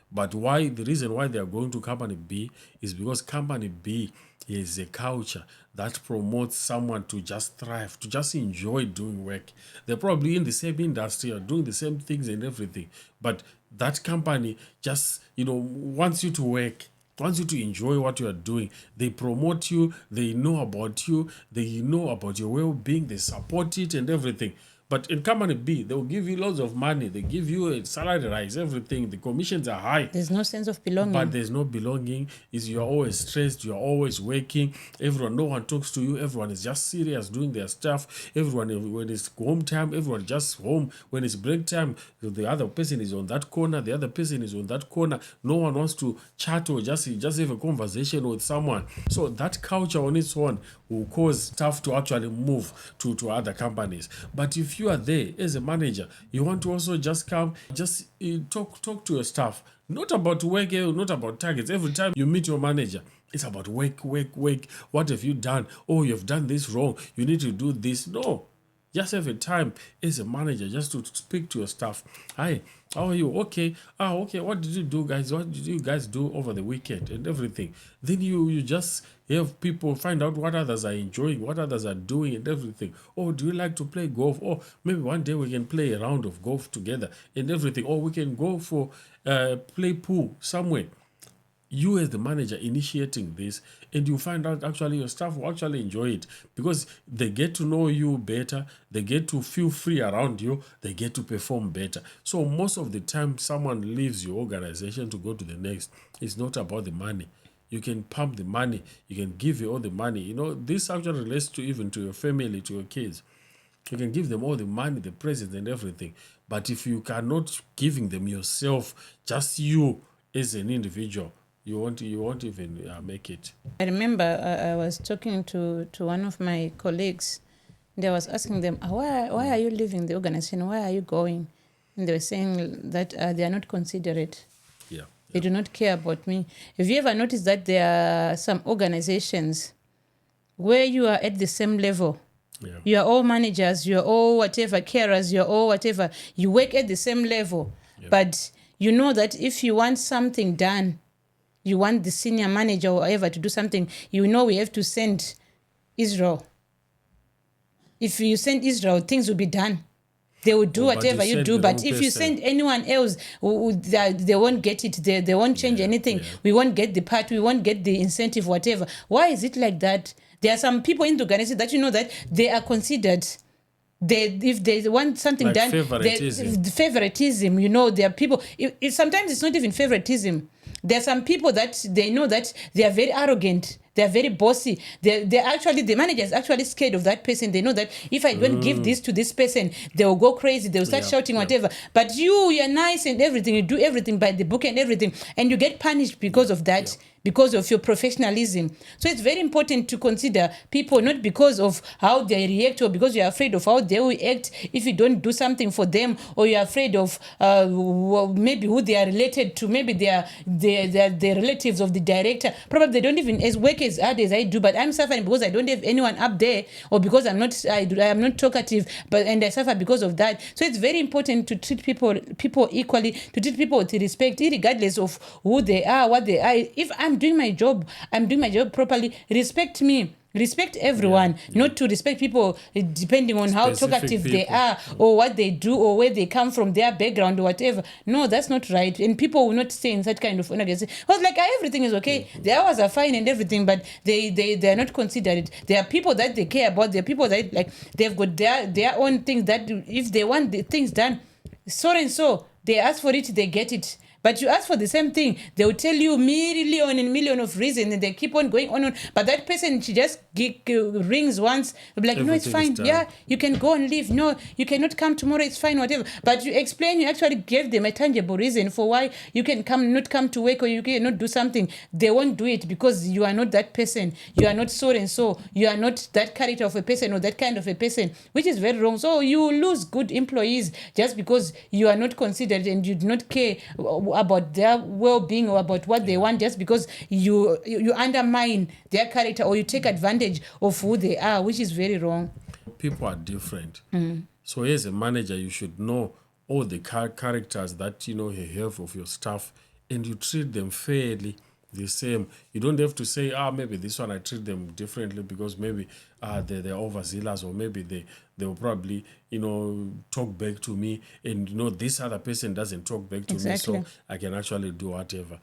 But why? The reason why they are going to company B is because company B is a culture that promotes someone to just thrive, to just enjoy doing work. They're probably in the same industry or doing the same things and everything, but that company just wants you to work, wants you to enjoy what you are doing. They promote you, they know about you, they know about your well-being, they support it and everything. But in company B, they will give you lots of money. They give you a salary rise, everything. The commissions are high. There's no sense of belonging. But there's no belonging. You're always stressed. You're always working. No one talks to you. Everyone is just serious doing their stuff. Everyone, when it's home time, everyone just home. When it's break time, the other person is on that corner. The other person is on that corner. No one wants to chat or just have a conversation with someone. So that culture on its own will cause staff to actually move to other companies. But if you are there as a manager, you want to also just come, just talk to your staff. Not about work, not about targets. Every time you meet your manager, it's about work. What have you done? Oh, you've done this wrong. You need to do this. No. Just have a time as a manager just to speak to your staff. Hi, how are you? Okay. Okay. What did you do, guys? What did you guys do over the weekend and everything? Then you just have people find out what others are enjoying, what others are doing and everything. Oh, do you like to play golf? Oh, maybe one day we can play a round of golf together and everything. Or we can go for play pool somewhere. You as the manager initiating this, and you find out actually your staff will actually enjoy it because they get to know you better, they get to feel free around you, they get to perform better. So most of the time someone leaves your organization to go to the next. It's not about the money. You can pump the money, you can give you all the money. This actually relates to even to your family, to your kids. You can give them all the money, the presents and everything. But if you cannot giving them yourself, just you as an individual, you won't even make it. I remember I was talking to one of my colleagues, and I was asking them, why are you leaving the organization? Why are you going? And they were saying that they are not considerate. Yeah. They do not care about me. Have you ever noticed that there are some organizations where you are at the same level? Yeah. You are all managers, you are all whatever, carers, you are all whatever. You work at the same level. Yeah. But you know that if you want something done, you want the senior manager or whatever to do something, you know we have to send Israel. If you send Israel, things will be done. They will do whatever you do. But if you send anyone else, they won't get it. They won't change anything. Yeah. We won't get the part. We won't get the incentive, whatever. Why is it like that? There are some people in the organization that you know that they are considered. If they want something Like done, favoritism. You know, there are people. Sometimes it's not even favoritism. There are some people that they know that they are very arrogant. They are very bossy. They actually, the manager is actually scared of that person. They know that if I don't give this to this person, they will go crazy. They will start shouting, whatever. But you're nice and everything. You do everything by the book and everything. And you get punished because of that. Because of your professionalism. So it's very important to consider people not because of how they react or because you're afraid of how they will act if you don't do something for them, or you're afraid of maybe who they are related to. Maybe they are the relatives of the director. Probably they don't even work as hard as I do, but I'm suffering because I don't have anyone up there, or because I am not talkative, and I suffer because of that. So it's very important to treat people equally, to treat people with respect, regardless of who they are, what they are. If I'm doing my job properly. Respect me. Respect everyone, not to respect people depending on how talkative they are, or what they do, or where they come from, their background, or whatever. No, that's not right. And people will not stay in that kind of organization. I was like, everything is okay. The hours are fine and everything, but they are not considered. There are people that they care about. There are people that like they've got their own things that if they want the things done, so and so, they ask for it, they get it. But you ask for the same thing, they will tell you million of reasons, and they keep on going on. But that person, she just rings once, be like, no, it's fine. Yeah, you can go and leave. No, you cannot come tomorrow. It's fine, whatever. But you explain, you actually gave them a tangible reason for why you can not come to work, or you cannot do something. They won't do it because you are not that person. You are not so and so. You are not that character of a person or that kind of a person, which is very wrong. So you lose good employees just because you are not considered and you do not care about their well-being or about what they want, just because you undermine their character or you take advantage of who they are, which is very wrong. People are different. So as a manager, you should know all the characters that you have of your staff, and you treat them fairly, the same. You don't have to say, maybe this one I treat them differently because maybe they're overzealous, or maybe they will probably talk back to me, and this other person doesn't talk back to me, so I can actually do whatever.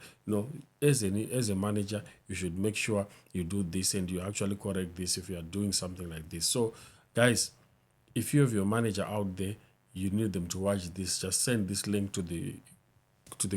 As a manager, you should make sure you do this and you actually correct this if you are doing something like this. So guys, if you have your manager out there, you need them to watch this. Just send this link to the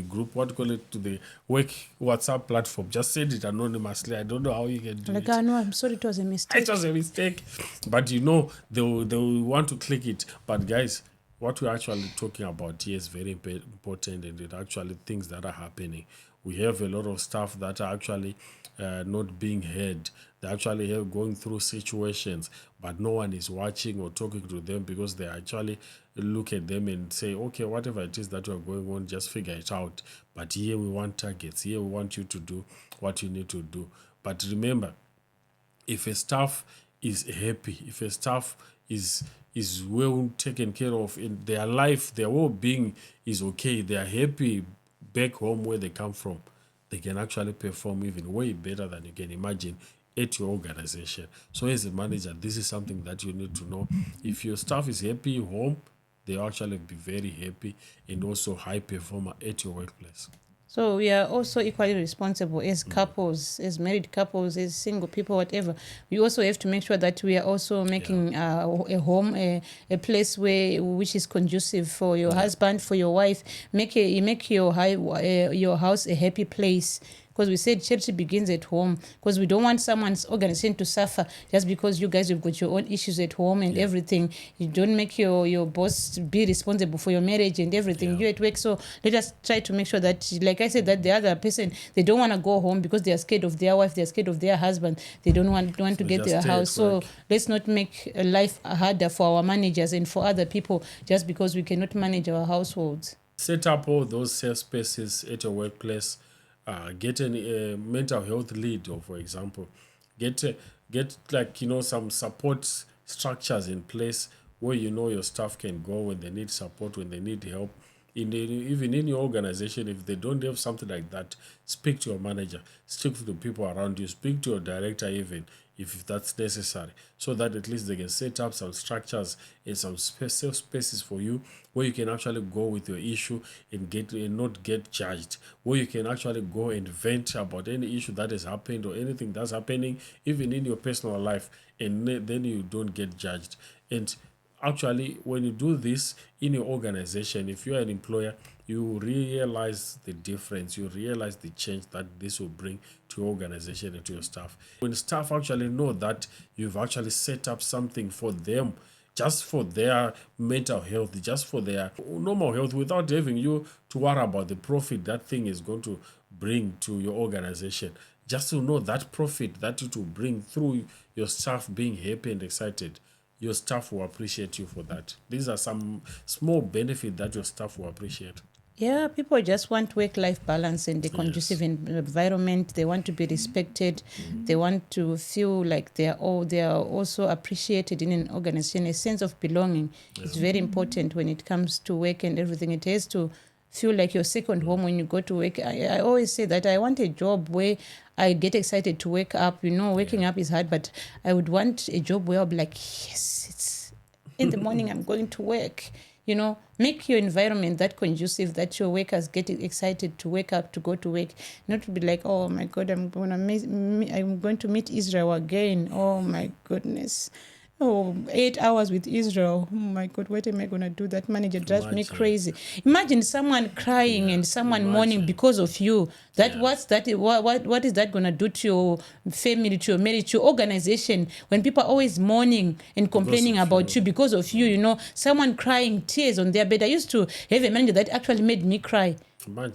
group, to the work WhatsApp platform. Just send it anonymously. I don't know how you can do it. No, I'm sorry, it was a mistake. It was a mistake. But they'll want to click it. But guys, what we're actually talking about here is very important, and it actually things that are happening. We have a lot of staff that are actually not being heard. They actually have going through situations, but no one is watching or talking to them, because they actually look at them and say, okay, whatever it is that you're going on, just figure it out. But here we want targets. Here we want you to do what you need to do. But remember, if a staff is happy, if a staff is well taken care of in their life, their well-being is okay, they are happy back home where they come from, they can actually perform even way better than you can imagine at your organization. So as a manager, this is something that you need to know. If your staff is happy home, they'll actually be very happy and also high performer at your workplace. So we are also equally responsible as couples, as married couples, as single people, whatever. We also have to make sure that we are also making a home, a place which is conducive for your husband, for your wife. Make your house a happy place, because we said charity begins at home, because we don't want someone's organization to suffer just because you guys have got your own issues at home and everything. You don't make your boss be responsible for your marriage and everything. You at work. So let us try to make sure that, like I said, that the other person, they don't want to go home because they are scared of their wife, they're scared of their husband, they don't want to get their house. So let's not make life harder for our managers and for other people just because we cannot manage our households. Set up all those safe spaces at your workplace. Get a mental health lead, or for example, get like, some support structures in place where your staff can go when they need support, when they need help. Even in your organization, if they don't have something like that, speak to your manager, speak to the people around you, speak to your director even, if that's necessary, so that at least they can set up some structures and some safe spaces for you where you can actually go with your issue and not get judged, where you can actually go and vent about any issue that has happened or anything that's happening even in your personal life, and then you don't get judged. And actually, when you do this in your organization, if you're an employer, you realize the difference, you realize the change that this will bring to your organization and to your staff. When staff actually know that you've actually set up something for them, just for their mental health, just for their normal health, without having you to worry about the profit that thing is going to bring to your organization, just to know that profit that it will bring through your staff being happy and excited, your staff will appreciate you for that. These are some small benefits that your staff will appreciate. Yeah, people just want work-life balance and the conducive environment. They want to be respected. They want to feel like they are also appreciated in an organization. A sense of belonging is very important when it comes to work and everything. It has to feel like your second home when you go to work. I always say that I want a job where I get excited to wake up. Waking up is hard, but I would want a job where I'll be like, yes, it's in the morning, I'm going to work. Make your environment that conducive that your workers get excited to wake up to go to work, not to be like, oh my God, I'm going to meet Israel again. Oh my goodness. 8 hours with Israel. Oh my God, what am I going to do? That manager drives me crazy. Imagine someone crying and someone mourning because of you. What is that going to do to your family, to your marriage, to your organization, when people are always mourning and complaining about you because of you? Someone crying, tears on their bed. I used to have a manager that actually made me cry.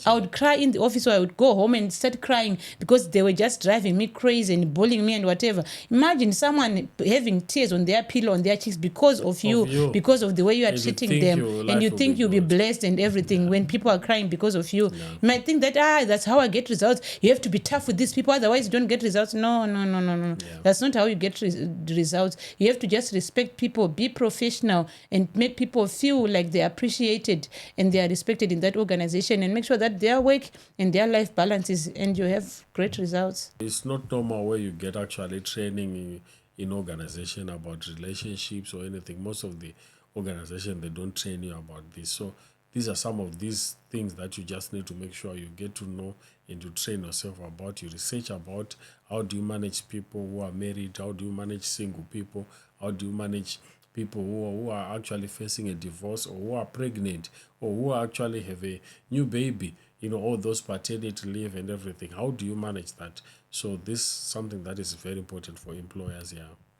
I would cry in the office, or I would go home and start crying because they were just driving me crazy and bullying me and whatever. Imagine someone having tears on their pillow, on their cheeks because of you, because of the way you are treating them, and you think you'll be blessed and everything when people are crying because of you. You might think that, that's how I get results. You have to be tough with these people, otherwise you don't get results. No. That's not how you get results. You have to just respect people, be professional, and make people feel like they're appreciated and they are respected in that organization, and make sure that their work and their life balances, and you have great results. It's not normal where you get actually training in organization about relationships or anything. Most of the organization, they don't train you about this. So these are some of these things that you just need to make sure you get to know and to train yourself about. You research about how do you manage people who are married, how do you manage single people, how do you manage people who are actually facing a divorce, or who are pregnant, or who actually have a new baby, all those paternity leave and everything. How do you manage that? So this is something that is very important for employers.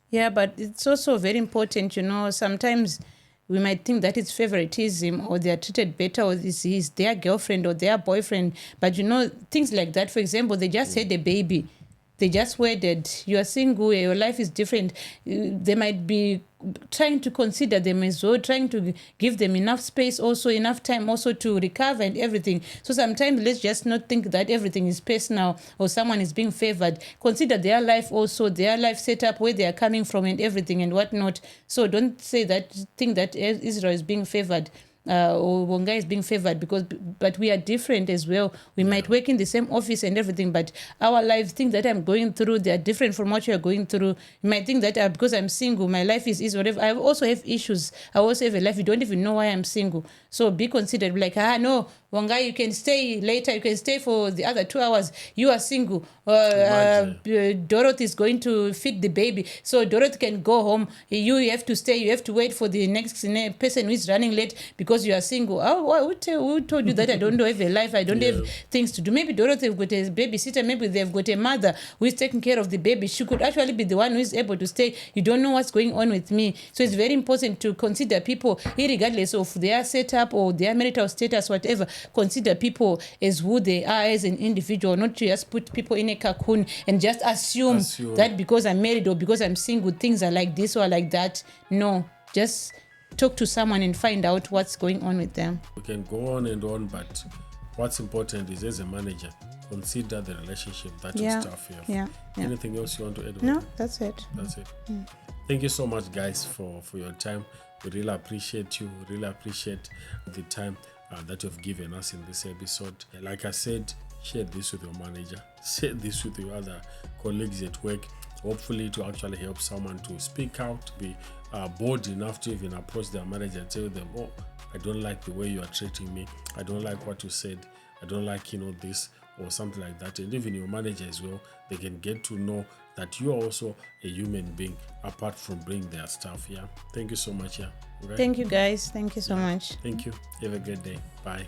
Yeah, but it's also very important, sometimes we might think that it's favoritism, or they're treated better, or this is their girlfriend or their boyfriend. But things like that, for example, they just had a baby. They just wedded. You are single, your life is different. They might be trying to consider them as well, trying to give them enough space, also enough time also to recover and everything. So sometimes let's just not think that everything is personal or someone is being favored. Consider their life also, their life setup, where they are coming from and everything and whatnot. So don't think that Israel is being favored. Or Wonga is being favored, but we are different as well. We might work in the same office and everything, but our lives, things that I'm going through, they are different from what you are going through. You might think that because I'm single, my life is whatever. I also have issues. I also have a life. You don't even know why I'm single. So be considered like, no, Wangai, you can stay later, you can stay for the other 2 hours. You are single. Dorothy is going to feed the baby, so Dorothy can go home. You have to stay. You have to wait for the next person who is running late because you are single. Who told you that I don't have a life? I don't have things to do. Maybe Dorothy have got a babysitter. Maybe they've got a mother who is taking care of the baby. She could actually be the one who is able to stay. You don't know what's going on with me. So it's very important to consider people, regardless of their setup or their marital status, whatever. Consider people as who they are as an individual, not to just put people in a cocoon and just assume that because I'm married or because I'm single, things are like this or like that. No, just talk to someone and find out what's going on with them. We can go on and on, but what's important is, as a manager, consider the relationship that your staff have. Yeah. Anything else you want to add? No, that's it. That's it. Thank you so much, guys, for your time. We really appreciate you. We really appreciate the time that you've given us in this episode. Like I said, share this with your manager. Share this with your other colleagues at work. Hopefully to actually help someone to speak out, be bold enough to even approach their manager and tell them, oh, I don't like the way you are treating me. I don't like what you said. I don't like, this or something like that. And even your manager as well, they can get to know that you are also a human being apart from being their staff. Thank you so much. Okay? Thank you, guys. Thank you so much. Thank you. Have a great day. Bye.